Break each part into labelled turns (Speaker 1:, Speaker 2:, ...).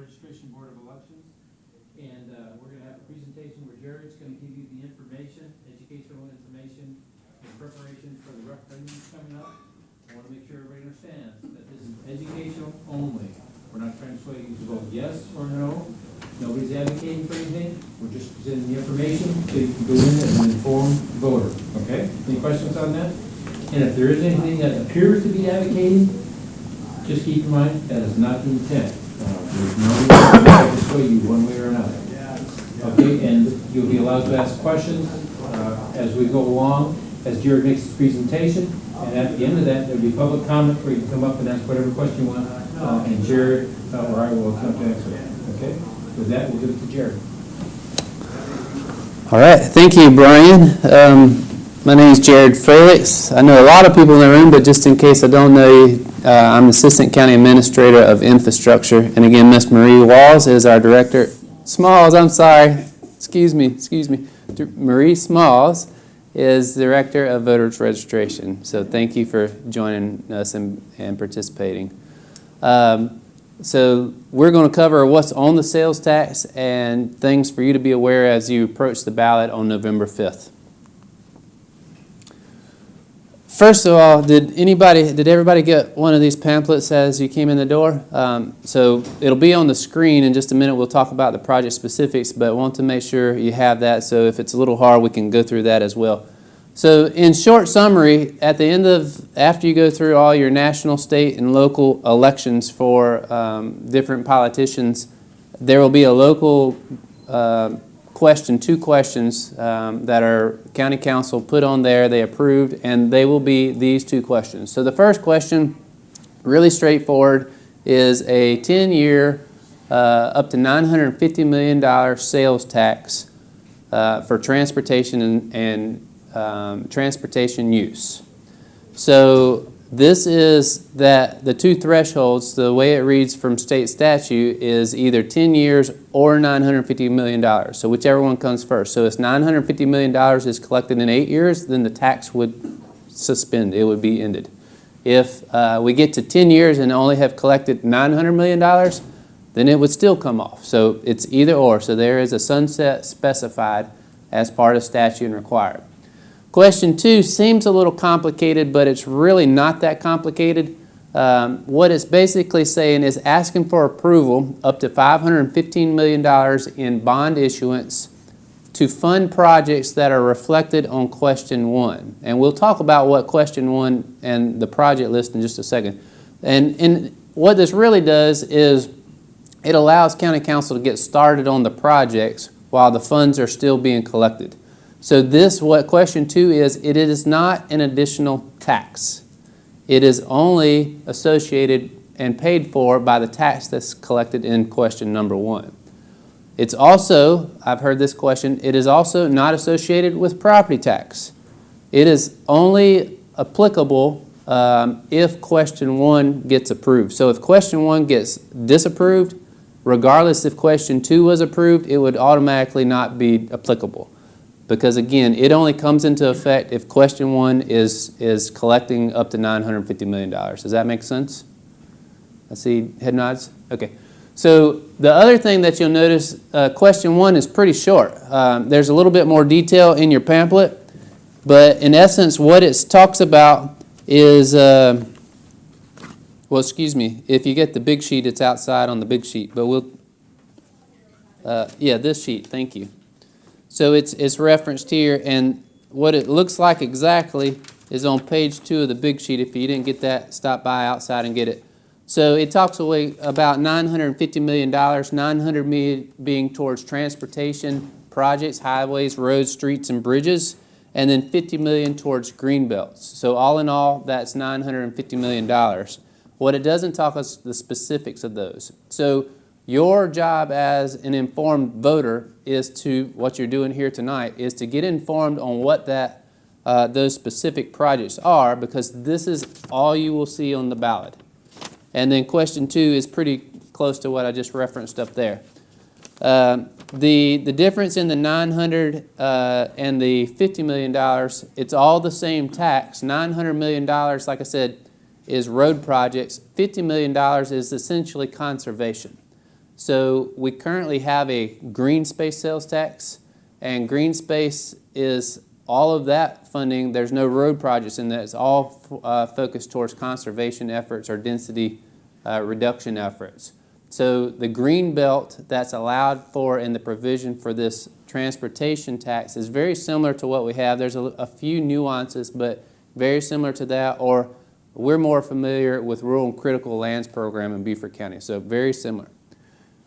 Speaker 1: Registration Board of Elections. And we're going to have a presentation where Jared's going to give you the information, educational information, in preparation for the referendum coming up. I want to make sure everybody understands that this is educational only. We're not trying to sway you to vote yes or no. Nobody's advocating for anything. We're just presenting the information so you can go in as an informed voter. Okay? Any questions on that? And if there is anything that appears to be advocating, just keep in mind that is not the intent. There's no reason to sway you one way or another. Okay? And you'll be allowed to ask questions as we go along, as Jared makes his presentation. And at the end of that, there'll be public comment where you can come up and ask whatever question you want. And Jared or I will attempt to answer that. Okay? With that, we'll give it to Jared.
Speaker 2: All right. Thank you, Brian. My name is Jared Felix. I know a lot of people in the room, but just in case I don't know you, I'm Assistant County Administrator of Infrastructure. And again, Miss Marie Walls is our Director. Smalls, I'm sorry. Excuse me. Marie Smalls is Director of Voters Registration. So thank you for joining us and participating. So we're going to cover what's on the sales tax and things for you to be aware as you approach the ballot on November 5th. First of all, did everybody get one of these pamphlets as you came in the door? So it'll be on the screen in just a minute. We'll talk about the project specifics, but want to make sure you have that. So if it's a little hard, we can go through that as well. So in short summary, at the end after you go through all your national, state, and local elections for different politicians, there will be a local two questions that our county council put on there, they approved, and they will be these two questions. So the first question, really straightforward, is a 10-year, up to $950 million sales tax for transportation and transportation use. So this is that the two thresholds, the way it reads from state statute, is either 10 years or $950 million. So whichever one comes first. So if $950 million is collected in 8 years, then the tax would suspend. It would be ended. If we get to 10 years and only have collected $900 million, then it would still come off. So it's either or. So there is a sunset specified as part of statute and required. Question 2 seems a little complicated, but it's really not that complicated. What it's basically saying is asking for approval up to $515 million in bond issuance to fund projects that are reflected on question 1. And we'll talk about what question 1 and the project list in just a second. And what this really does is it allows county council to get started on the projects while the funds are still being collected. So what question 2 is, it is not an additional tax. It is only associated and paid for by the tax that's collected in question number 1. It's also, I've heard this question, it is also not associated with property tax. It is only applicable if question 1 gets approved. So if question 1 gets disapproved, regardless if question 2 was approved, it would automatically not be applicable. Because again, it only comes into effect if question 1 is collecting up to $950 million. Does that make sense? I see head nods. Okay. So the other thing that you'll notice, question 1 is pretty short. There's a little bit more detail in your pamphlet, but in essence, what it talks about is, well, excuse me, if you get the big sheet, it's outside on the big sheet, but we'll, yeah, this sheet, thank you. So it's referenced here, and what it looks like exactly is on page 2 of the big sheet. If you didn't get that, stop by outside and get it. So it talks about $950 million, $900 million being towards transportation projects, highways, roads, streets, and bridges, and then $50 million towards green belts. So all in all, that's $950 million. What it doesn't talk us the specifics of those. So your job as an informed voter is to, what you're doing here tonight, is to get informed on what those specific projects are, because this is all you will see on the ballot. And then question 2 is pretty close to what I just referenced up there. The difference in the $900 and the $50 million, it's all the same tax. $900 million, like I said, is road projects. $50 million is essentially conservation. So we currently have a green space sales tax, and green space is all of that funding. There's no road projects in that. It's all focused towards conservation efforts or density reduction efforts. So the green belt that's allowed for in the provision for this transportation tax is very similar to what we have. There's a few nuances, but very similar to that, or we're more familiar with Rural and Critical Lands program in Beaufort County, so very similar.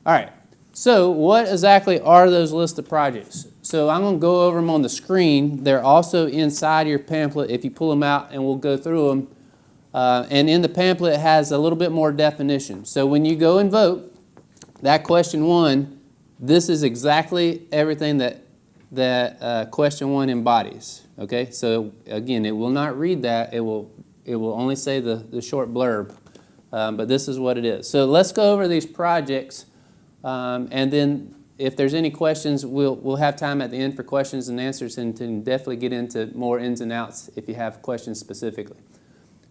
Speaker 2: All right, so what exactly are those list of projects? So I'm going to go over them on the screen. They're also inside your pamphlet if you pull them out, and we'll go through them. And in the pamphlet it has a little bit more definition. So when you go and vote, that question 1, this is exactly everything that question 1 embodies. Okay, so again, it will not read that. It will only say the short blurb, but this is what it is. So let's go over these projects, and then if there's any questions, we'll have time at the end for questions and answers, and can definitely get into more ins and outs if you have questions specifically.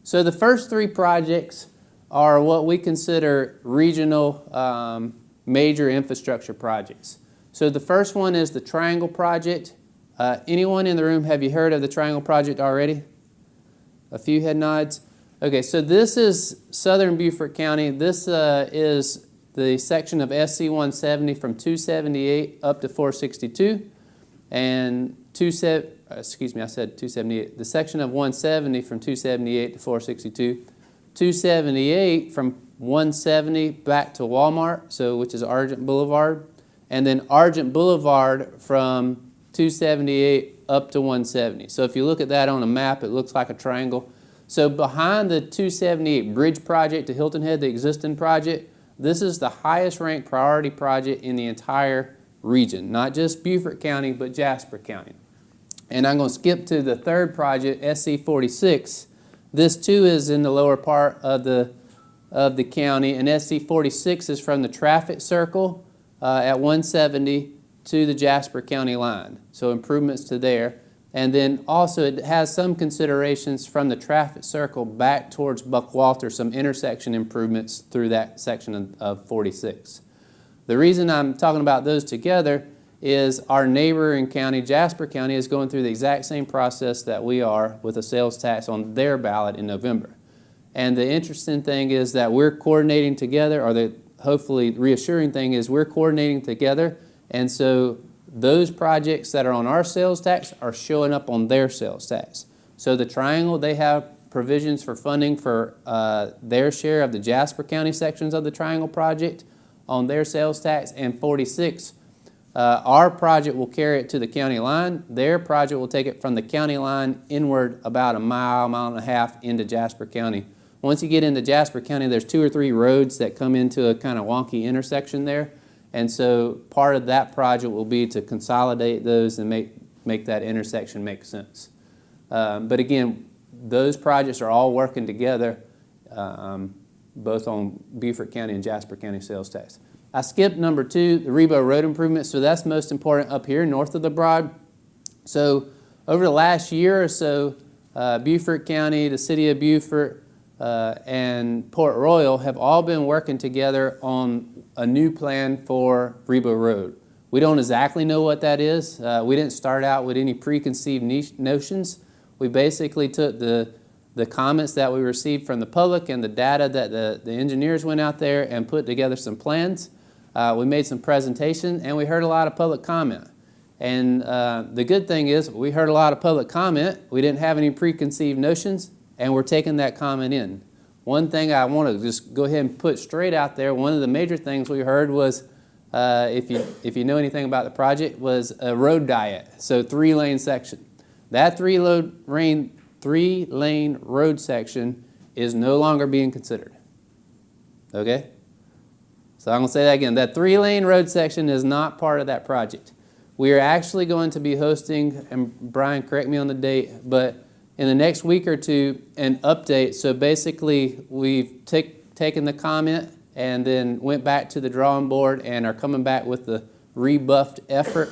Speaker 2: So the first 3 projects are what we consider regional major infrastructure projects. So the first one is the Triangle Project. Anyone in the room, have you heard of the Triangle Project already? A few head nods. Okay, so this is southern Beaufort County. This is the section of SC 170 from 278 up to 462, and excuse me, I said 278. The section of 170 from 278 to 462, 278 from 170 back to Walmart, so which is Argent Boulevard, and then Argent Boulevard from 278 up to 170. So if you look at that on a map, it looks like a triangle. So behind the 278 bridge project to Hilton Head, the existing project, this is the highest ranked priority project in the entire region, not just Beaufort County, but Jasper County. And I'm going to skip to the third project, SC 46. This too is in the lower part of the county, and SC 46 is from the traffic circle at 170 to the Jasper County line. So improvements to there. And then also it has some considerations from the traffic circle back towards Buckwalter, some intersection improvements through that section of 46. The reason I'm talking about those together is our neighboring county, Jasper County, is going through the exact same process that we are with a sales tax on their ballot in November. And the interesting thing is that we're coordinating together, or the hopefully reassuring thing is we're coordinating together, and so those projects that are on our sales tax are showing up on their sales tax. So the Triangle, they have provisions for funding for their share of the Jasper County sections of the Triangle project on their sales tax, and 46, our project will carry it to the county line. Their project will take it from the county line inward about a mile, mile and a half into Jasper County. Once you get into Jasper County, there's 2 or 3 roads that come into a kind of wonky intersection there. And so part of that project will be to consolidate those and make that intersection make sense. But again, those projects are all working together, both on Beaufort County and Jasper County sales tax. I skipped number 2, the Rebo Road improvements. So that's most important up here north of the Broad. So over the last year or so, Beaufort County, the city of Beaufort, and Port Royal have all been working together on a new plan for Rebo Road. We don't exactly know what that is. We didn't start out with any preconceived notions. We basically took the comments that we received from the public and the data that the engineers went out there and put together some plans. We made some presentation, and we heard a lot of public comment. And the good thing is we heard a lot of public comment. We didn't have any preconceived notions, and we're taking that comment in. One thing I want to just go ahead and put straight out there, one of the major things we heard was, if you know anything about the project, was a road diet, so 3-lane section. That 3-lane road section is no longer being considered. Okay? So I'm going to say that again. That 3-lane road section is not part of that project. We are actually going to be hosting, and Brian, correct me on the date, but in the next week or two, an update. So basically, we've taken the comment and then went back to the drawing board and are coming back with the rebuffed effort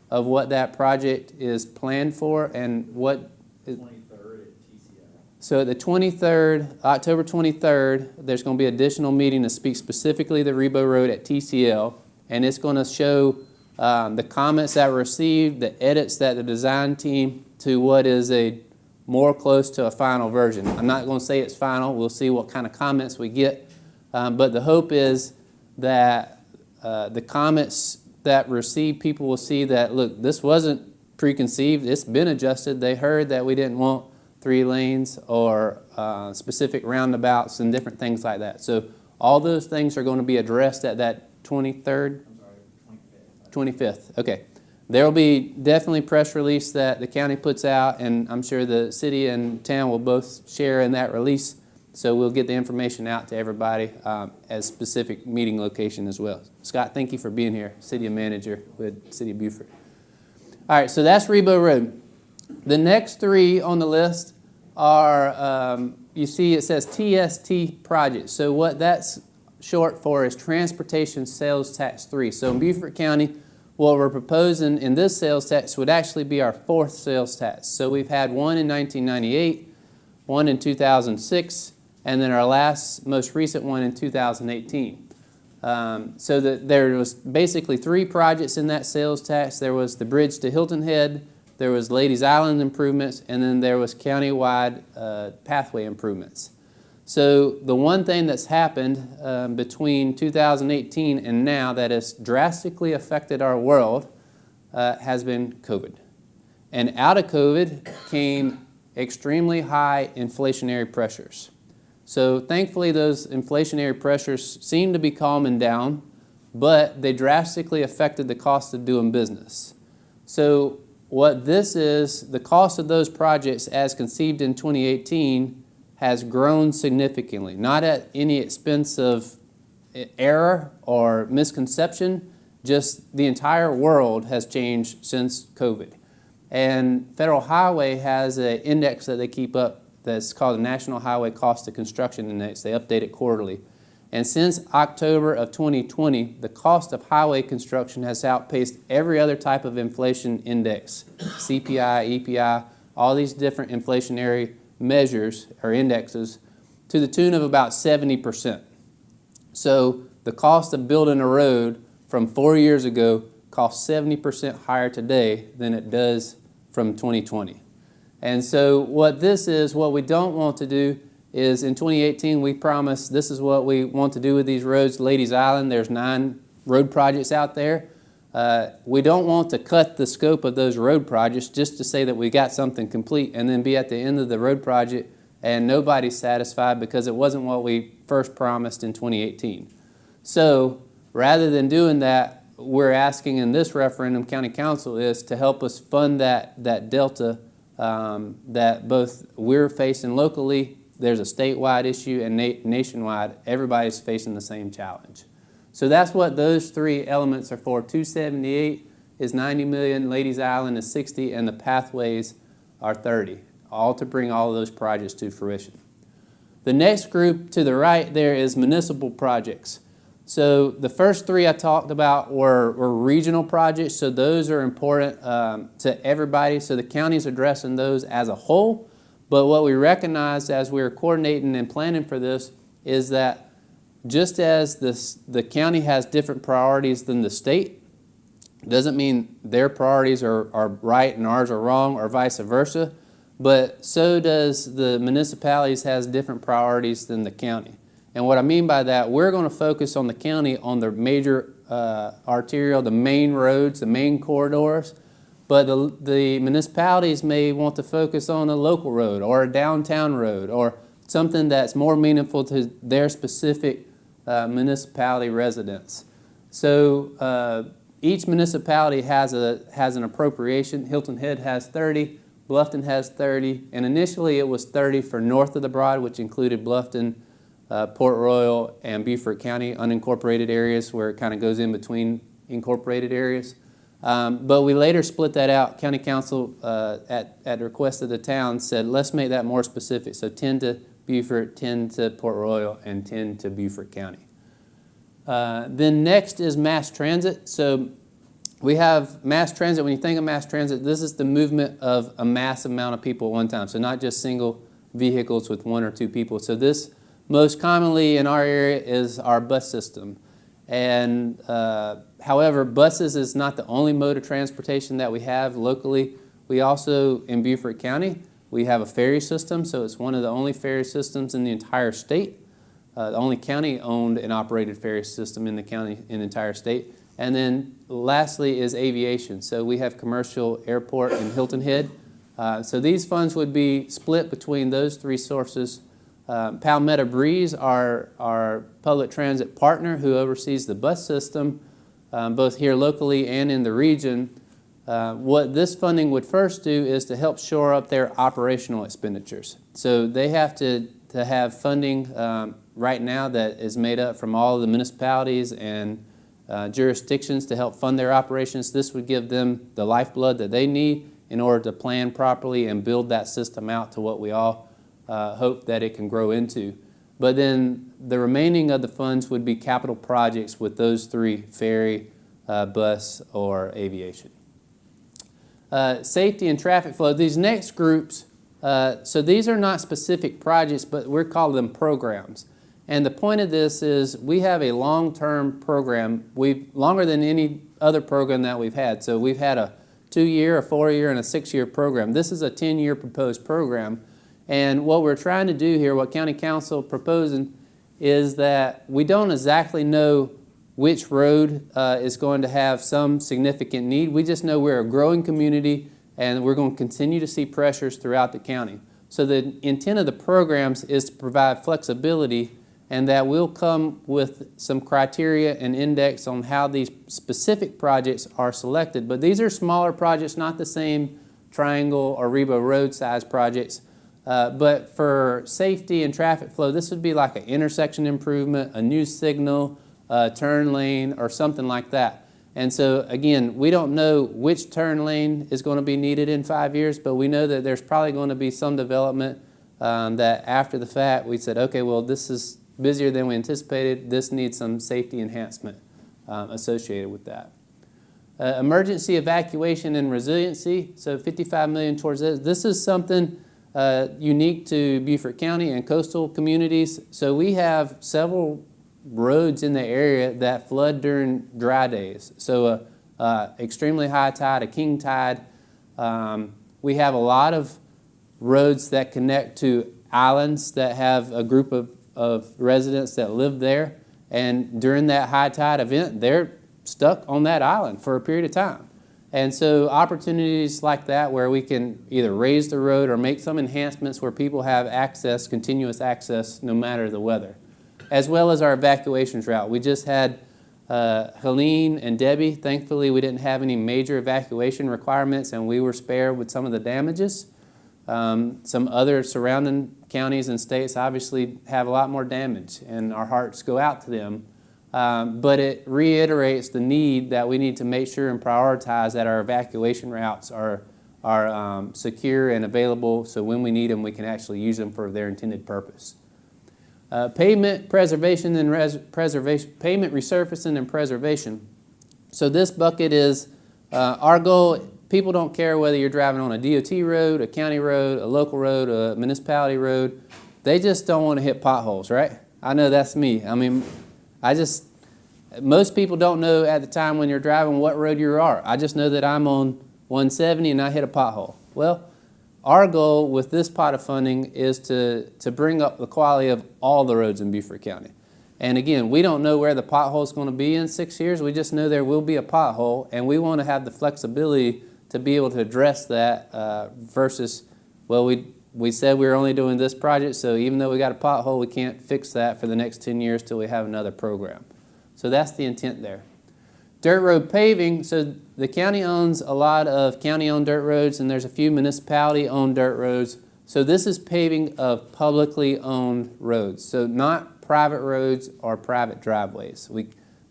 Speaker 2: of what that project is planned for and what...
Speaker 3: 23rd at TCI.
Speaker 2: So at the 23rd, October 23rd, there's going to be an additional meeting to speak specifically to Rebo Road at TCL, and it's going to show the comments that were received, the edits that the design team to what is a more close to a final version. I'm not going to say it's final. We'll see what kind of comments we get, but the hope is that the comments that received, people will see that, look, this wasn't preconceived. It's been adjusted. They heard that we didn't want 3 lanes or specific roundabouts and different things like that. So all those things are going to be addressed at that 23rd? I'm sorry, 25th. Okay. There will be definitely press release that the county puts out, and I'm sure the city and town will both share in that release. So we'll get the information out to everybody as specific meeting location as well. Scott, thank you for being here, City Manager with City of Beaufort. All right, so that's Rebo Road. The next 3 on the list are, you see it says TST projects. So what that's short for is Transportation Sales Tax 3. So in Beaufort County, what we're proposing in this sales tax would actually be our 4th sales tax. So we've had one in 1998, one in 2006, and then our most recent one in 2018. So there was basically 3 projects in that sales tax. There was the bridge to Hilton Head, there was Ladies Island improvements, and then there was countywide pathway improvements. So the one thing that's happened between 2018 and now that has drastically affected our world has been COVID. And out of COVID came extremely high inflationary pressures. So thankfully those inflationary pressures seem to be calming down, but they drastically affected the cost of doing business. So what this is, the cost of those projects as conceived in 2018 has grown significantly, not at any expense of error or misconception, just the entire world has changed since COVID. And Federal Highway has an index that they keep up that's called the National Highway Cost of Construction Index. They update it quarterly. And since October of 2020, the cost of highway construction has outpaced every other type of inflation index, CPI, EPI, all these different inflationary measures or indexes, to the tune of about 70%. So the cost of building a road from 4 years ago costs 70% higher today than it does from 2020. And so what this is, what we don't want to do is in 2018 we promised this is what we want to do with these roads. Ladies Island, there's 9 road projects out there. We don't want to cut the scope of those road projects just to say that we got something complete and then be at the end of the road project and nobody's satisfied because it wasn't what we first promised in 2018. So rather than doing that, we're asking in this referendum, County Council is to help us fund that delta that both we're facing locally, there's a statewide issue, and nationwide, everybody's facing the same challenge. So that's what those 3 elements are for. 278 is 90 million, Ladies Island is 60, and the pathways are 30, all to bring all of those projects to fruition. The next group to the right there is municipal projects. So the first 3 I talked about were regional projects, so those are important to everybody. So the county's addressing those as a whole, but what we recognized as we were coordinating and planning for this is that just as the county has different priorities than the state, doesn't mean their priorities are right and ours are wrong or vice versa, but so does the municipalities has different priorities than the county. And what I mean by that, we're going to focus on the county on the major arterial, the main roads, the main corridors, but the municipalities may want to focus on a local road or a downtown road or something that's more meaningful to their specific municipality residents. So each municipality has an appropriation. Hilton Head has 30, Bluffton has 30, and initially it was 30 for north of the Broad, which included Bluffton, Port Royal, and Beaufort County unincorporated areas where it kind of goes in between incorporated areas. But we later split that out. County Council, at the request of the town, said let's make that more specific. So 10 to Beaufort, 10 to Port Royal, and 10 to Beaufort County. Then next is mass transit. So we have mass transit. When you think of mass transit, this is the movement of a mass amount of people at one time. So not just single vehicles with 1 or 2 people. So this most commonly in our area is our bus system. And however, buses is not the only mode of transportation that we have locally. We also, in Beaufort County, we have a ferry system, so it's one of the only ferry systems in the entire state. The only county-owned and operated ferry system in the entire state. And then lastly is aviation. So we have commercial airport in Hilton Head. So these funds would be split between those 3 sources. Palmetto Breeze, our public transit partner who oversees the bus system, both here locally and in the region, what this funding would first do is to help shore up their operational expenditures. So they have to have funding right now that is made up from all of the municipalities and jurisdictions to help fund their operations. This would give them the lifeblood that they need in order to plan properly and build that system out to what we all hope that it can grow into. But then the remaining of the funds would be capital projects with those 3, ferry, bus, or aviation. Safety and traffic flow. These next groups, so these are not specific projects, but we're calling them programs. And the point of this is we have a long-term program, longer than any other program that we've had. So we've had a 2-year, a 4-year, and a 6-year program. This is a 10-year proposed program. And what we're trying to do here, what County Council proposing, is that we don't exactly know which road is going to have some significant need. We just know we're a growing community and we're going to continue to see pressures throughout the county. So the intent of the programs is to provide flexibility, and that will come with some criteria and index on how these specific projects are selected. But these are smaller projects, not the same Triangle or Rebo Road size projects. But for safety and traffic flow, this would be like an intersection improvement, a new signal, a turn lane, or something like that. And so again, we don't know which turn lane is going to be needed in 5 years, but we know that there's probably going to be some development that after the fact we said, okay, well, this is busier than we anticipated. This needs some safety enhancement associated with that. Emergency evacuation and resiliency, so $55 million towards this. This is something unique to Beaufort County and coastal communities. So we have several roads in the area that flood during dry days. So extremely high tide, a king tide. We have a lot of roads that connect to islands that have a group of residents that live there. And during that high tide event, they're stuck on that island for a period of time. And so opportunities like that where we can either raise the road or make some enhancements where people have access, continuous access, no matter the weather. As well as our evacuations route. We just had Helene and Debbie. Thankfully, we didn't have any major evacuation requirements and we were spared with some of the damages. Some other surrounding counties and states obviously have a lot more damage, and our hearts go out to them. But it reiterates the need that we need to make sure and prioritize that our evacuation routes are secure and available, so when we need them, we can actually use them for their intended purpose. Pavement preservation and pavement resurfacing and preservation. So this bucket is our goal. People don't care whether you're driving on a DOT road, a county road, a local road, a municipality road. They just don't want to hit potholes, right? I know that's me. I mean, most people don't know at the time when you're driving what road you are. I just know that I'm on 170 and I hit a pothole. Well, our goal with this pot of funding is to bring up the quality of all the roads in Beaufort County. And again, we don't know where the pothole is going to be in 6 years. We just know there will be a pothole, and we want to have the flexibility to be able to address that versus, well, we said we were only doing this project, so even though we got a pothole, we can't fix that for the next 10 years till we have another program. So that's the intent there. Dirt road paving, so the county owns a lot of county-owned dirt roads, and there's a few municipality-owned dirt roads. So this is paving of publicly owned roads, so not private roads or private driveways.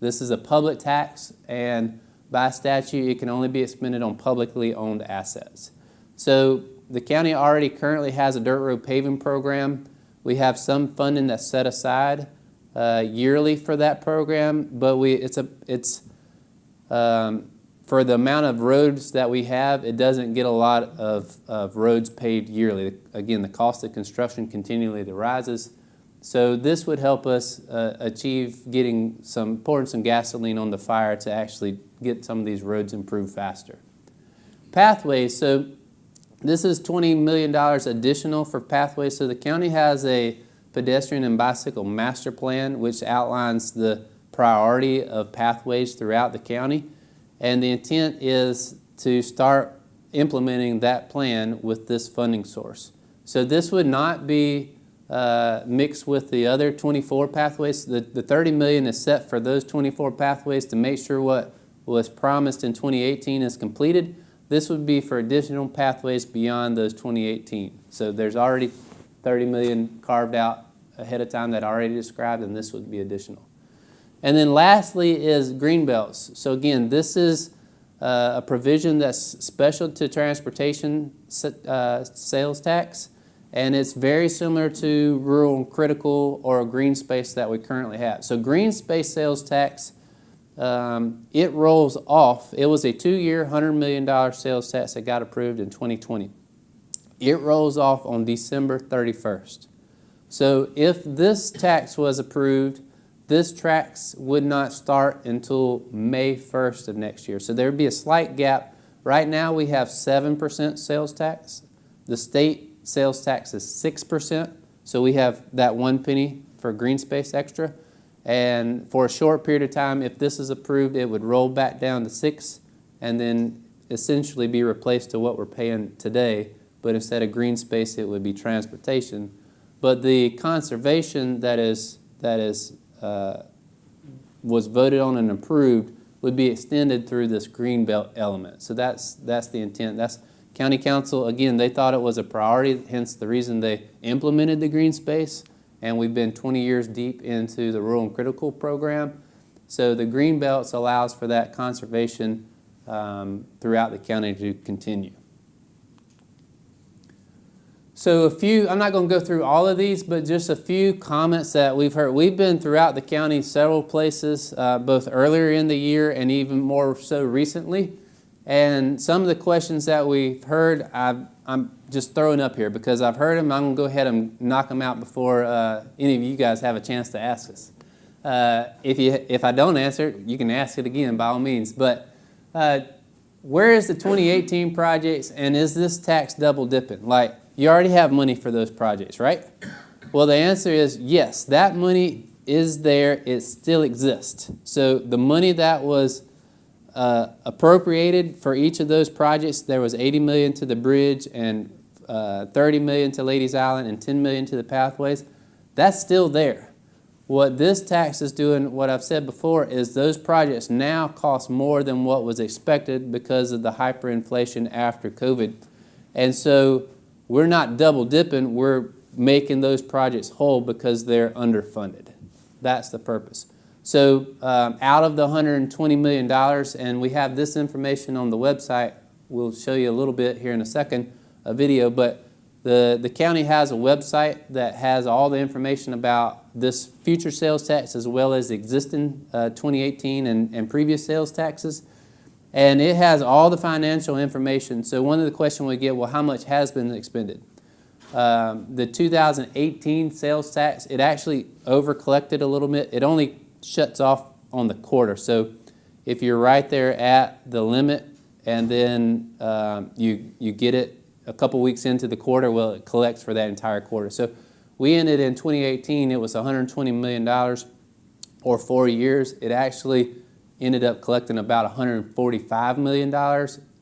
Speaker 2: This is a public tax, and by statute, it can only be expended on publicly owned assets. So the county already currently has a dirt road paving program. We have some funding that's set aside yearly for that program, but it's for the amount of roads that we have, it doesn't get a lot of roads paved yearly. Again, the cost of construction continually rises. So this would help us achieve pouring some gasoline on the fire to actually get some of these roads improved faster. Pathways, so this is $20 million additional for pathways. So the county has a pedestrian and bicycle master plan which outlines the priority of pathways throughout the county. And the intent is to start implementing that plan with this funding source. So this would not be mixed with the other 24 pathways. The $30 million is set for those 24 pathways to make sure what was promised in 2018 is completed. This would be for additional pathways beyond those 2018. So there's already $30 million carved out ahead of time that I already described, and this would be additional. And then lastly is green belts. So again, this is a provision that's special to transportation sales tax, and it's very similar to rural and critical or green space that we currently have. So green space sales tax, it rolls off. It was a 2-year, $100 million sales tax that got approved in 2020. It rolls off on December 31st. So if this tax was approved, this tax would not start until May 1st of next year. So there would be a slight gap. Right now we have 7% sales tax. The state sales tax is 6%. So we have that 1 penny for green space extra. And for a short period of time, if this is approved, it would roll back down to 6 and then essentially be replaced to what we're paying today. But instead of green space, it would be transportation. But the conservation that was voted on and approved would be extended through this green belt element. So that's the intent. That's County Council, again, they thought it was a priority, hence the reason they implemented the green space. And we've been 20 years deep into the rural and critical program. So the green belts allows for that conservation throughout the county to continue. So I'm not going to go through all of these, but just a few comments that we've heard. We've been throughout the county several places, both earlier in the year and even more so recently. And some of the questions that we've heard, I'm just throwing up here because I've heard them. I'm going to go ahead and knock them out before any of you guys have a chance to ask us. If I don't answer it, you can ask it again by all means. But where is the 2018 projects, and is this tax double dipping? Like, you already have money for those projects, right? Well, the answer is yes, that money is there. It still exists. So the money that was appropriated for each of those projects, there was $80 million to the bridge and $30 million to Ladies Island and $10 million to the pathways. That's still there. What this tax is doing, what I've said before, is those projects now cost more than what was expected because of the hyperinflation after COVID. And so we're not double dipping, we're making those projects whole because they're underfunded. That's the purpose. So out of the $120 million, and we have this information on the website, we'll show you a little bit here in a second, a video, but the county has a website that has all the information about this future sales tax as well as existing 2018 and previous sales taxes. And it has all the financial information. So one of the questions we get, well, how much has been expended? The 2018 sales tax, it actually over-collected a little bit. It only shuts off on the quarter. So if you're right there at the limit and then you get it a couple weeks into the quarter, well, it collects for that entire quarter. So we ended in 2018, it was $120 million or 4 years. It actually ended up collecting about $145 million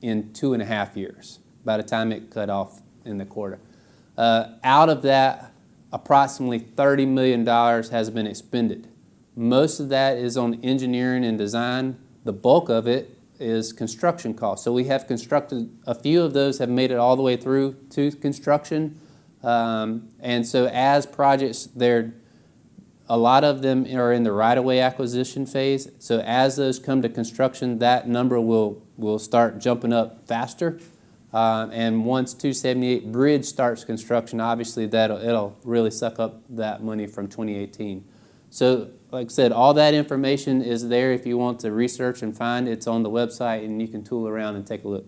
Speaker 2: in 2.5 years by the time it cut off in the quarter. Out of that, approximately $30 million has been expended. Most of that is on engineering and design. The bulk of it is construction costs. So we have constructed, a few of those have made it all the way through to construction. And so as projects, a lot of them are in the right-of-way acquisition phase. So as those come to construction, that number will start jumping up faster. And once 278 Bridge starts construction, obviously it'll really suck up that money from 2018. So like I said, all that information is there if you want to research and find. It's on the website, and you can tool around and take a look.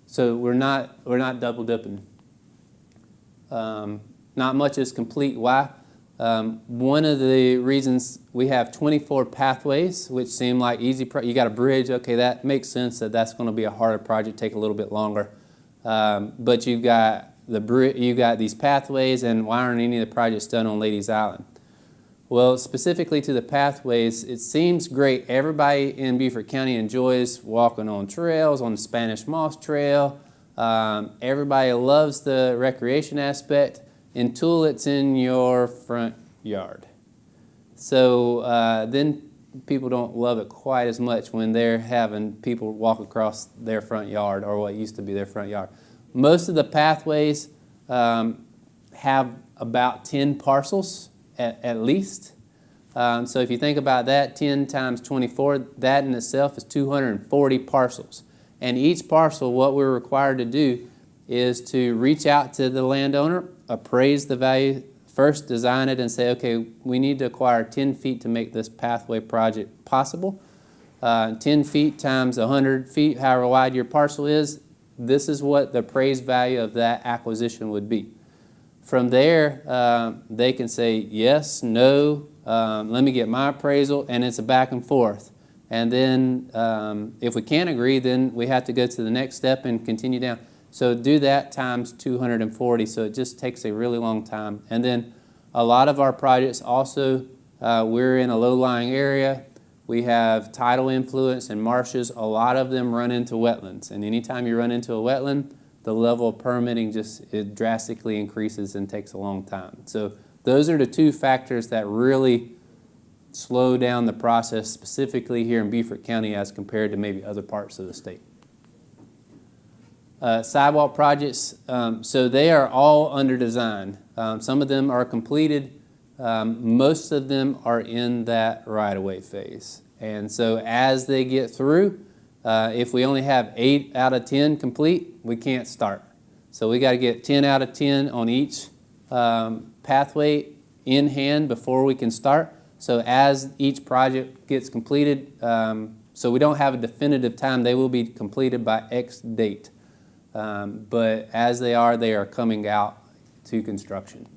Speaker 2: So we're not double dipping. Not much is complete. Why? One of the reasons we have 24 pathways, which seem like easy. You got a bridge. Okay, that makes sense that that's going to be a harder project, take a little bit longer. But you've got you got these pathways, and why aren't any of the projects done on Ladies Island? Well, specifically to the pathways, it seems great. Everybody in Beaufort County enjoys walking on trails, on the Spanish Moss Trail. Everybody loves the recreation aspect until it's in your front yard. So then people don't love it quite as much when they're having people walk across their front yard, or what used to be their front yard. Most of the pathways have about 10 parcels at least. So if you think about that, 10 times 24, that in itself is 240 parcels. And each parcel, what we're required to do is to reach out to the landowner, appraise the value, first design it and say, okay, we need to acquire 10 feet to make this pathway project possible. 10 feet times 100 feet, however wide your parcel is, this is what the appraised value of that acquisition would be. From there, they can say yes, no, let me get my appraisal, and it's a back and forth. And then if we can't agree, then we have to go to the next step and continue down. So do that times 240, so it just takes a really long time. And then a lot of our projects also, we're in a low-lying area. We have tidal influence and marshes. A lot of them run into wetlands. And anytime you run into a wetland, the level of permitting it drastically increases and takes a long time. So those are the two factors that really slow down the process, specifically here in Beaufort County as compared to maybe other parts of the state. Sidewalk projects, so they are all under design. Some of them are completed. Most of them are in that right-of-way phase. And so as they get through, if we only have 8 out of 10 complete, we can't start. So we got to get 10 out of 10 on each pathway in hand before we can start. So as each project gets completed, so we don't have a definitive time, they will be completed by X date. But as they are coming out to construction.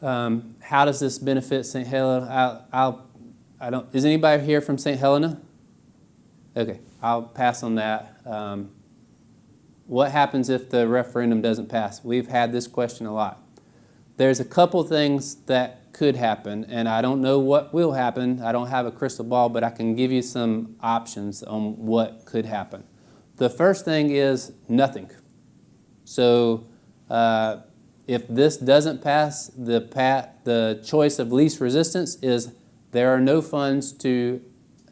Speaker 2: How does this benefit St. Helena? Is anybody here from St. Helena? Okay, I'll pass on that. What happens if the referendum doesn't pass? We've had this question a lot. There's a couple things that could happen, and I don't know what will happen. I don't have a crystal ball, but I can give you some options on what could happen. The first thing is nothing. So if this doesn't pass, the choice of least resistance is there are no funds to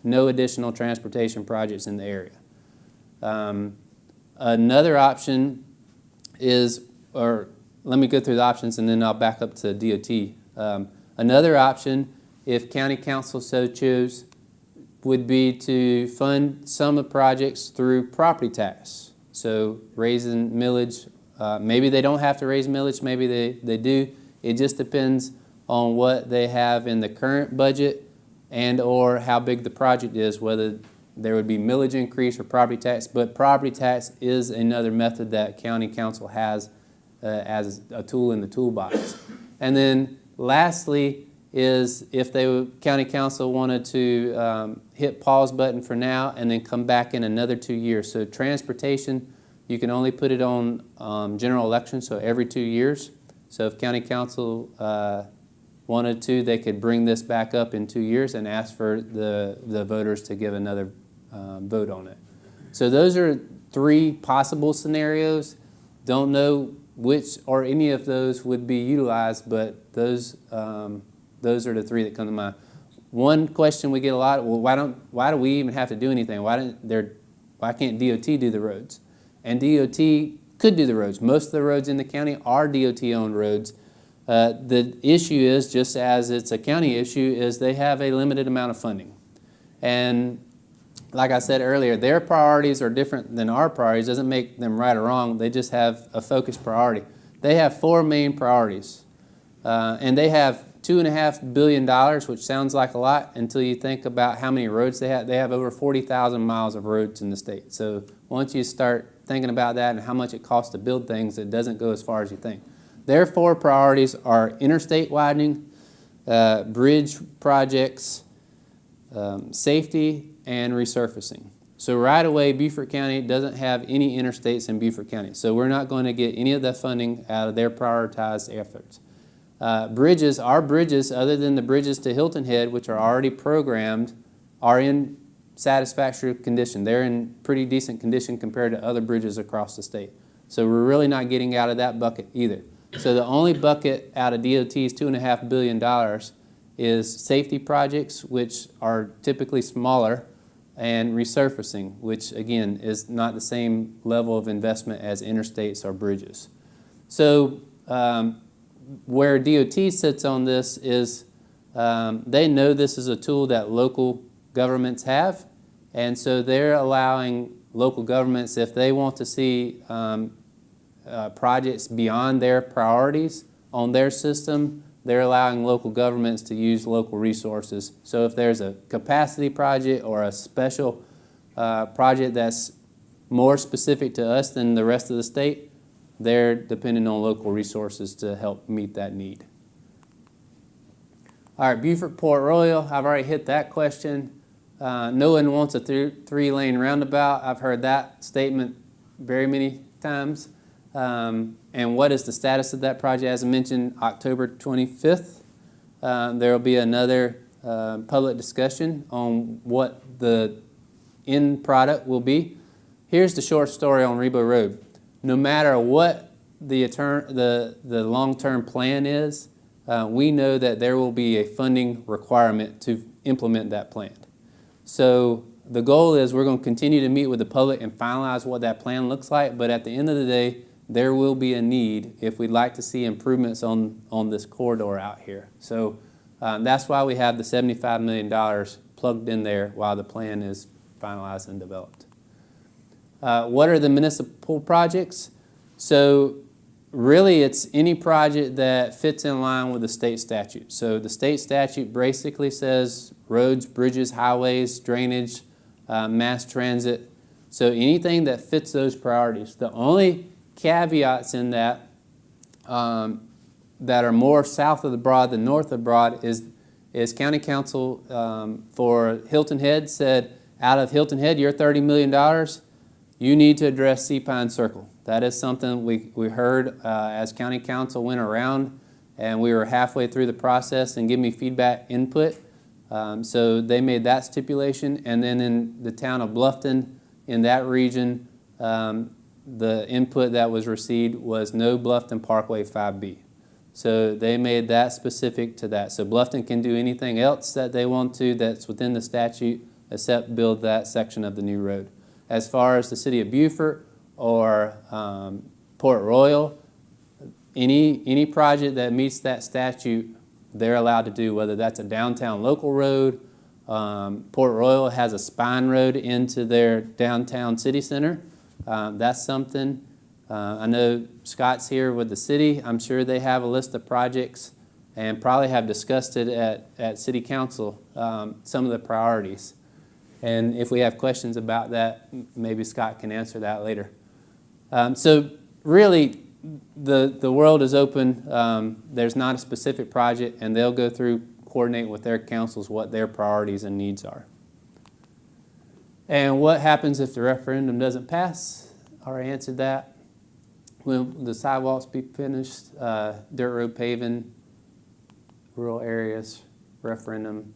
Speaker 2: no additional transportation projects in the area. Another option is, or let me go through the options and then I'll back up to DOT. Another option, if County Council so chose, would be to fund some of the projects through property tax. So raising millage, maybe they don't have to raise millage, maybe they do. It just depends on what they have in the current budget and or how big the project is, whether there would be millage increase or property tax. But property tax is another method that County Council has as a tool in the toolbox. And then lastly is if County Council wanted to hit pause button for now and then come back in another 2 years. So transportation, you can only put it on general election, so every 2 years. So if County Council wanted to, they could bring this back up in 2 years and ask for the voters to give another vote on it. So those are 3 possible scenarios. Don't know which or any of those would be utilized, but those are the 3 that come to mind. One question we get a lot: well, why do we even have to do anything? Why can't DOT do the roads? And DOT could do the roads. Most of the roads in the county are DOT-owned roads. The issue is, just as it's a county issue, is they have a limited amount of funding. And like I said earlier, their priorities are different than our priorities. Doesn't make them right or wrong. They just have a focused priority. They have 4 main priorities. And they have $2.5 billion, which sounds like a lot until you think about how many roads they have. They have over 40,000 miles of roads in the state. So once you start thinking about that and how much it costs to build things, it doesn't go as far as you think. Their 4 priorities are interstate widening, bridge projects, safety, and resurfacing. So right away, Beaufort County doesn't have any interstates in Beaufort County. So we're not going to get any of that funding out of their prioritized efforts. Bridges, our bridges, other than the bridges to Hilton Head, which are already programmed, are in satisfactory condition. They're in pretty decent condition compared to other bridges across the state. So we're really not getting out of that bucket either. So the only bucket out of DOT's $2.5 billion is safety projects, which are typically smaller, and resurfacing, which again is not the same level of investment as interstates or bridges. So where DOT sits on this is they know this is a tool that local governments have, and so they're allowing local governments, if they want to see projects beyond their priorities on their system, they're allowing local governments to use local resources. So if there's a capacity project or a special project that's more specific to us than the rest of the state, they're depending on local resources to help meet that need. All right, Beaufort Port Royal, I've already hit that question. No one wants a 3-lane roundabout. I've heard that statement very many times. And what is the status of that project? As I mentioned, October 25th, there will be another public discussion on what the end product will be. Here's the short story on Rebo Road. No matter what the long-term plan is, we know that there will be a funding requirement to implement that plan. So the goal is we're going to continue to meet with the public and finalize what that plan looks like, but at the end of the day, there will be a need if we'd like to see improvements on this corridor out here. So that's why we have the $75 million plugged in there while the plan is finalized and developed. What are the municipal projects? So really it's any project that fits in line with the state statute. So the state statute basically says roads, bridges, highways, drainage, mass transit. So anything that fits those priorities. The only caveats in that that are more south of the Broad than north of the Broad is County Council for Hilton Head said, out of Hilton Head, your $30 million, you need to address Sea Pine Circle. That is something we heard as County Council went around, and we were halfway through the process and gave me feedback input. So they made that stipulation, and then in the town of Bluffton, in that region, the input that was received was no Bluffton Parkway 5B. So they made that specific to that. So Bluffton can do anything else that they want to that's within the statute except build that section of the new road. As far as the city of Beaufort or Port Royal, any project that meets that statute, they're allowed to do, whether that's a downtown local road. Port Royal has a spine road into their downtown city center. That's something. I know Scott's here with the city. I'm sure they have a list of projects and probably have discussed it at City Council, some of the priorities. And if we have questions about that, maybe Scott can answer that later. So really, the world is open. There's not a specific project, and they'll go through, coordinate with their councils what their priorities and needs are. And what happens if the referendum doesn't pass? Already answered that. Will the sidewalks be finished? Dirt road paving, rural areas, referendum.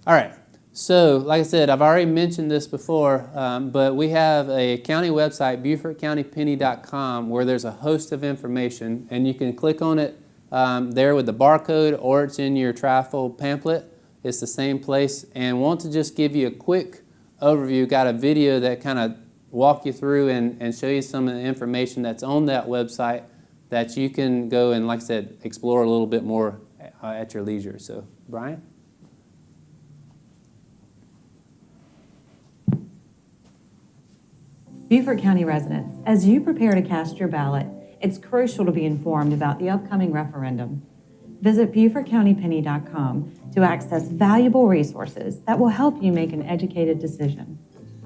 Speaker 2: All right. So, like I said, I've already mentioned this before, but we have a county website, BeaufortCountyPenny.com, where there's a host of information, and you can click on it there with the barcode, or it's in your trifold pamphlet. It's the same place. And want to just give you a quick overview. Got a video that kind of walk you through and show you some of the information that's on that website that you can go and, like I said, explore a little bit more at your leisure. So, Brian?
Speaker 3: Beaufort County residents, as you prepare to cast your ballot, it's crucial to be informed about the upcoming referendum. Visit BeaufortCountyPenny.com to access valuable resources that will help you make an educated decision.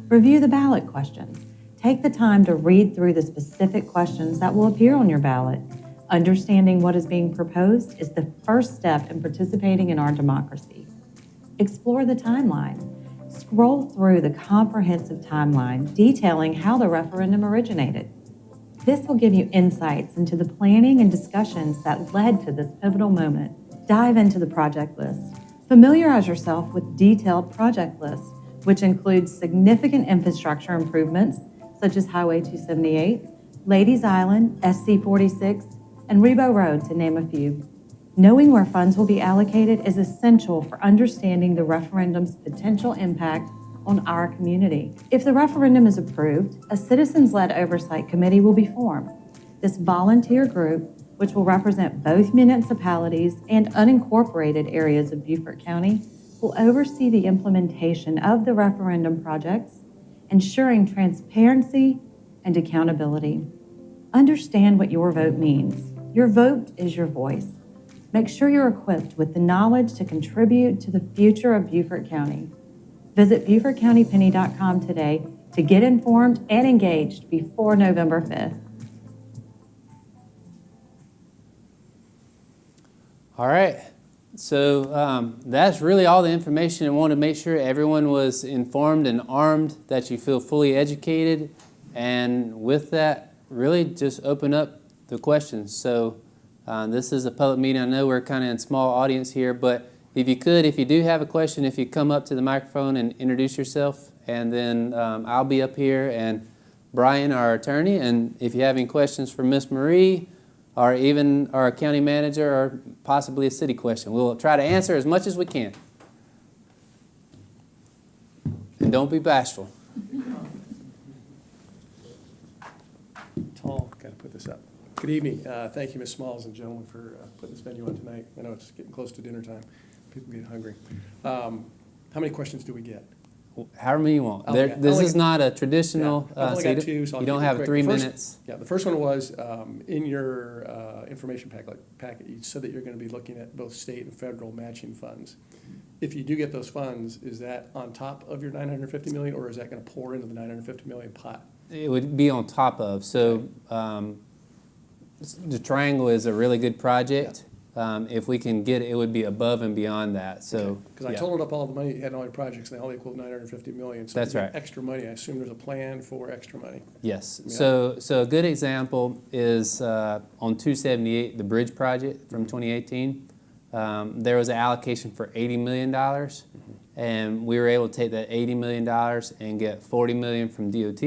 Speaker 3: Review the ballot questions. Take the time to read through the specific questions that will appear on your ballot. Understanding what is being proposed is the first step in participating in our democracy. Explore the timeline. Scroll through the comprehensive timeline detailing how the referendum originated. This will give you insights into the planning and discussions that led to this pivotal moment. Dive into the project list. Familiarize yourself with detailed project lists, which includes significant infrastructure improvements such as Highway 278, Ladies Island, SC 46, and Rebo Road, to name a few. Knowing where funds will be allocated is essential for understanding the referendum's potential impact on our community. If the referendum is approved, a citizens-led oversight committee will be formed. This volunteer group, which will represent both municipalities and unincorporated areas of Beaufort County, will oversee the implementation of the referendum projects, ensuring transparency and accountability. Understand what your vote means. Your vote is your voice. Make sure you're equipped with the knowledge to contribute to the future of Beaufort County. Visit BeaufortCountyPenny.com today to get informed and engaged before November 5th.
Speaker 2: All right. So that's really all the information. I want to make sure everyone was informed and armed, that you feel fully educated. And with that, really just open up the questions. So this is a public meeting. I know we're kind of in small audience here, but if you do have a question, if you come up to the microphone and introduce yourself, and then I'll be up here and Brian, our attorney, and if you have any questions for Miss Marie, or even our county manager, or possibly a city question, we'll try to answer as much as we can. And don't be bashful.
Speaker 4: Tall, got to put this up. Good evening. Thank you, Ms. Smalls and gentlemen, for putting this venue on tonight. I know it's getting close to dinner time. People get hungry. How many questions do we get?
Speaker 2: However many you want.
Speaker 4: I'll
Speaker 2: This
Speaker 4: only
Speaker 2: is not a traditional.
Speaker 4: I've only got two, so I'll
Speaker 2: you don't
Speaker 4: keep it
Speaker 2: have
Speaker 4: quick.
Speaker 2: 3
Speaker 4: The first-
Speaker 2: minutes.
Speaker 4: Yeah, the first one was in your information packet, you said that you're going to be looking at both state and federal matching funds. If you do get those funds, is that on top of your $950 million, or is that going to pour into the $950 million pot?
Speaker 2: It would be on top of. So the Triangle is a really good project. If we can get it, it would be above and beyond that. So
Speaker 4: Because I totaled up all the money you had in all your projects, and they all equal $950 million. So
Speaker 2: That's
Speaker 4: to get
Speaker 2: right.
Speaker 4: Extra money. I assume there's a plan for extra money.
Speaker 2: Yes.
Speaker 4: Yeah.
Speaker 2: So a good example is on 278, the bridge project from 2018. There was an allocation for $80 million, and we were able to take that $80 million and get $40 million from DOT,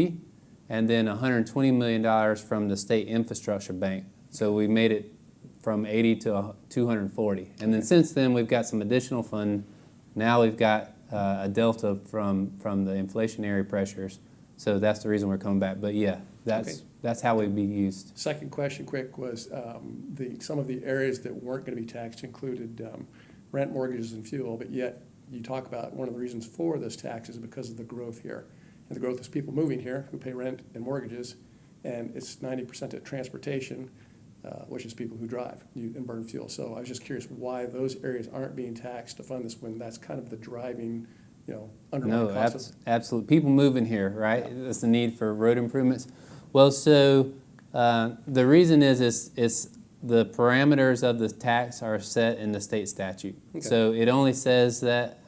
Speaker 2: and then $120 million from the State Infrastructure Bank. So we made it from 80 to 240. And then since then, we've got some additional fund. Now we've got a delta from the inflationary pressures. So that's the reason we're coming back. But yeah, that's how we'd be used.
Speaker 4: Second question, quick, was some of the areas that weren't going to be taxed included rent, mortgages, and fuel, but yet you talk about one of the reasons for this tax is because of the growth here. And the growth is people moving here who pay rent and mortgages, and it's 90% at transportation, which is people who drive and burn fuel. So I was just curious why those areas aren't being taxed to fund this when that's kind of the driving, underlying cost.
Speaker 2: Absolutely. People moving here, right? Yeah. That's the need for road improvements. Well, so the reason is the parameters of the tax are set in the state statute. Okay. So it only says that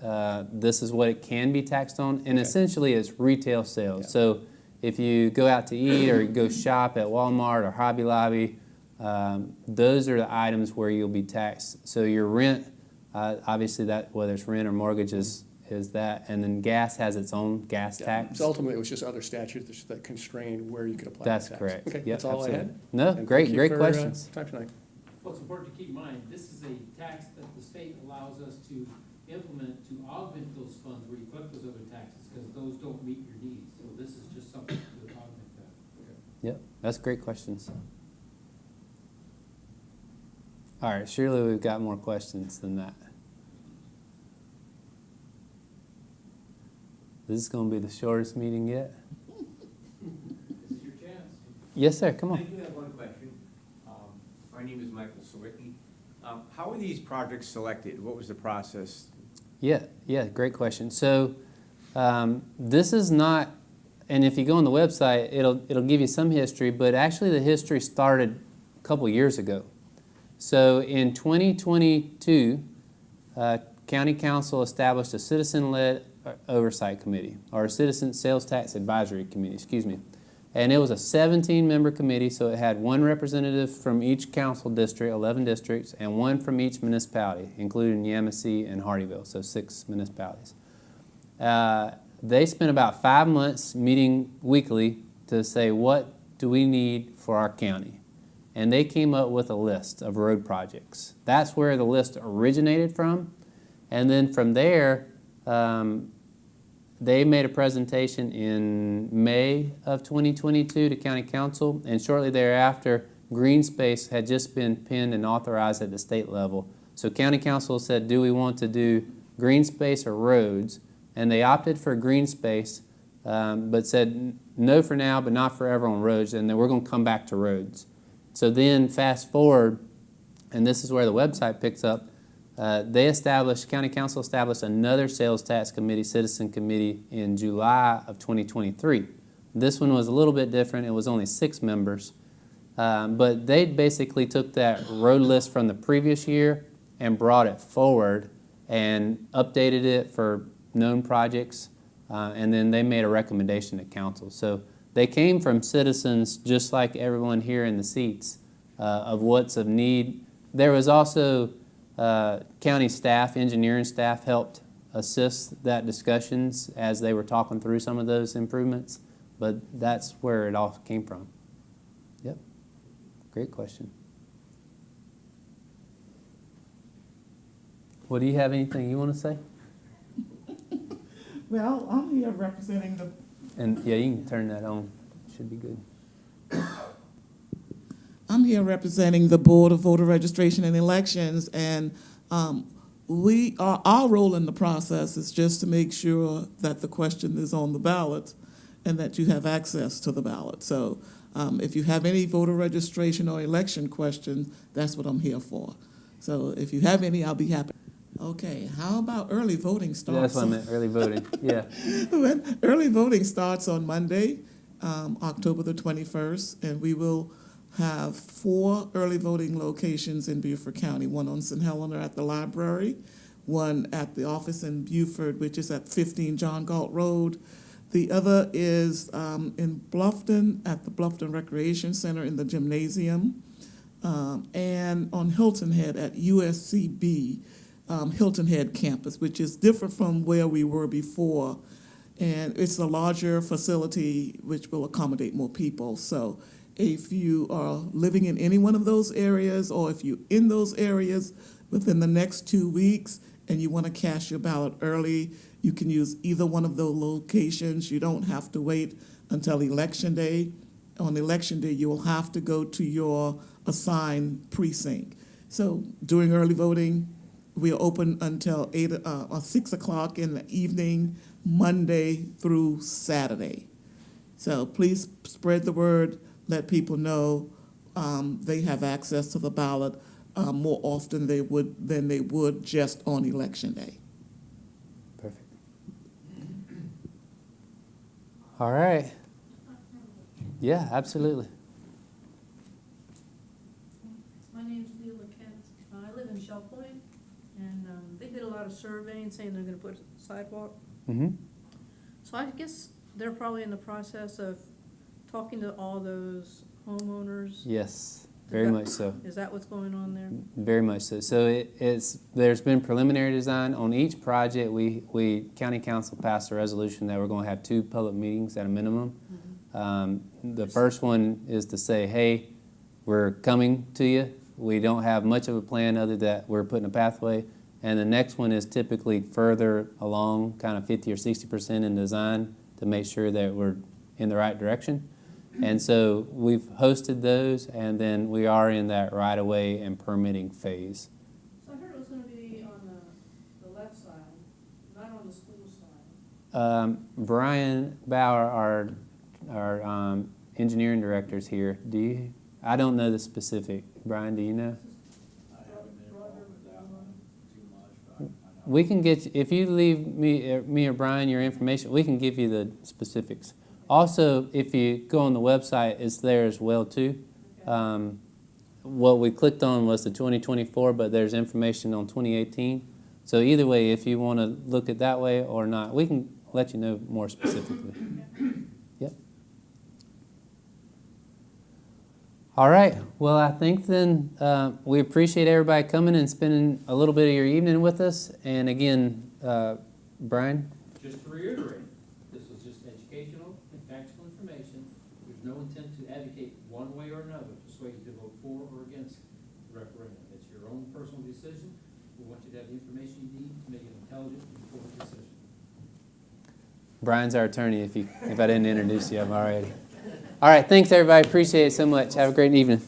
Speaker 2: this is what it can be taxed on, and essentially it's retail sales. Yeah. So if you go out to eat or you go shop at Walmart or Hobby Lobby, those are the items where you'll be taxed. So your rent, obviously that, whether it's rent or mortgage, is that, and then gas has its own gas tax.
Speaker 4: So ultimately, it was just other statutes that constrained where you could apply
Speaker 2: That's
Speaker 4: the tax.
Speaker 2: correct.
Speaker 4: Okay,
Speaker 2: yep,
Speaker 4: that's all
Speaker 2: absolutely.
Speaker 4: I had.
Speaker 2: No,
Speaker 4: and
Speaker 2: great
Speaker 4: for,
Speaker 2: questions.
Speaker 4: Time tonight.
Speaker 1: Well, it's important to keep in mind, this is a tax that the state allows us to implement to augment those funds where you collect those other taxes, because those don't meet your needs. So this is just something to augment that. Okay.
Speaker 2: Yep, that's great questions. All right, surely we've got more questions than that. This is going to be the shortest meeting yet.
Speaker 1: This is your chance.
Speaker 2: Yes, sir. Come
Speaker 5: I
Speaker 2: on.
Speaker 5: do have one question. My name is Michael Sawicki. How were these projects selected? What was the process?
Speaker 2: Yeah, great question. So this is not, and if you go on the website, it'll give you some history, but actually the history started a couple years ago. So in 2022, County Council established a citizen-led oversight committee, or a citizen sales tax advisory committee, excuse me. And it was a 17-member committee, so it had one representative from each council district, 11 districts, and one from each municipality, including Yamasee and Hardyville, so 6 municipalities. They spent about 5 months meeting weekly to say, what do we need for our county? And they came up with a list of road projects. That's where the list originated from. And then from there, they made a presentation in May of 2022 to County Council, and shortly thereafter, green space had just been pinned and authorized at the state level. So County Council said, do we want to do green space or roads? And they opted for green space, but said no for now, but not forever on roads, and then we're going to come back to roads. So then fast forward, and this is where the website picks up, County Council established another sales tax committee, citizen committee, in July of 2023. This one was a little bit different. It was only 6 members. But they basically took that road list from the previous year and brought it forward and updated it for known projects. And then they made a recommendation to council. So they came from citizens, just like everyone here in the seats, of what's of need. There was also county staff, engineering staff helped assist that discussions as they were talking through some of those improvements, but that's where it all came from. Yep, great question. Well, do you have anything you want to say?
Speaker 6: Well, I'm here representing the,
Speaker 2: And yeah, you can turn that on, should be good.
Speaker 6: I'm here representing the Board of Voter Registration and Elections, and our role in the process is just to make sure that the question is on the ballot and that you have access to the ballot. So if you have any voter registration or election questions, that's what I'm here for. So if you have any, I'll be happy. Okay, how about early voting starts?
Speaker 2: Yeah, that's what I meant, early voting, yeah.
Speaker 6: Early voting starts on Monday, October the 21st, and we will have 4 early voting locations in Beaufort County, one on St. Helena at the library, one at the office in Beaufort, which is at 15 John Galt Road. The other is in Bluffton at the Bluffton Recreation Center in the gymnasium, and on Hilton Head at USCB, Hilton Head campus, which is different from where we were before. And it's a larger facility which will accommodate more people. So if you are living in any one of those areas, or if you're in those areas within the next 2 weeks and you want to cast your ballot early, you can use either one of those locations. You don't have to wait until Election Day. On Election Day, you will have to go to your assigned precinct. So during early voting, we are open until 6 o'clock in the evening, Monday through Saturday. So please spread the word. Let people know they have access to the ballot more often than they would just on Election Day.
Speaker 2: Perfect. All right. Yeah, absolutely.
Speaker 7: My name's Leila Kent. I live in Shell Point, and they did a lot of surveying saying they're gonna put a sidewalk.
Speaker 2: Mm-hmm.
Speaker 7: So I guess they're probably in the process of talking to all those homeowners.
Speaker 2: Yes, very much so.
Speaker 7: Is that what's going on there?
Speaker 2: Very much so. So there's been preliminary design on each project. We County Council passed a resolution that we're going to have 2 public meetings at a minimum. The first one is to say, hey, we're coming to you. We don't have much of a plan other than that we're putting a pathway. And the next one is typically further along, kind of 50 or 60% in design, to make sure that we're in the right direction. And so we've hosted those, and then we are in that right-of-way and permitting phase.
Speaker 7: So I heard it was gonna be on the left side, not on the school side.
Speaker 2: Brian Bauer, our engineering director, is here. I don't know the specific. Brian, do you know? We can get, if you leave me or Brian your information, we can give you the specifics. Also, if you go on the website, it's there as well too. What we clicked on was the 2024, but there's information on 2018. So either way, if you want to look at that way or not, we can let you know more specifically. Yep. All right. Well, I think then we appreciate everybody coming and spending a little bit of your evening with us. And again, Brian?
Speaker 1: Just to reiterate, this is just educational and factual information. There's no intent to advocate one way or another, persuade you to vote for or against the referendum. It's your own personal decision. We want you to have the information you need to make an intelligent and informed decision.
Speaker 2: Brian's our attorney. If I didn't introduce you, I'm already. All right. Thanks, everybody. Appreciate it so much. Have a great evening.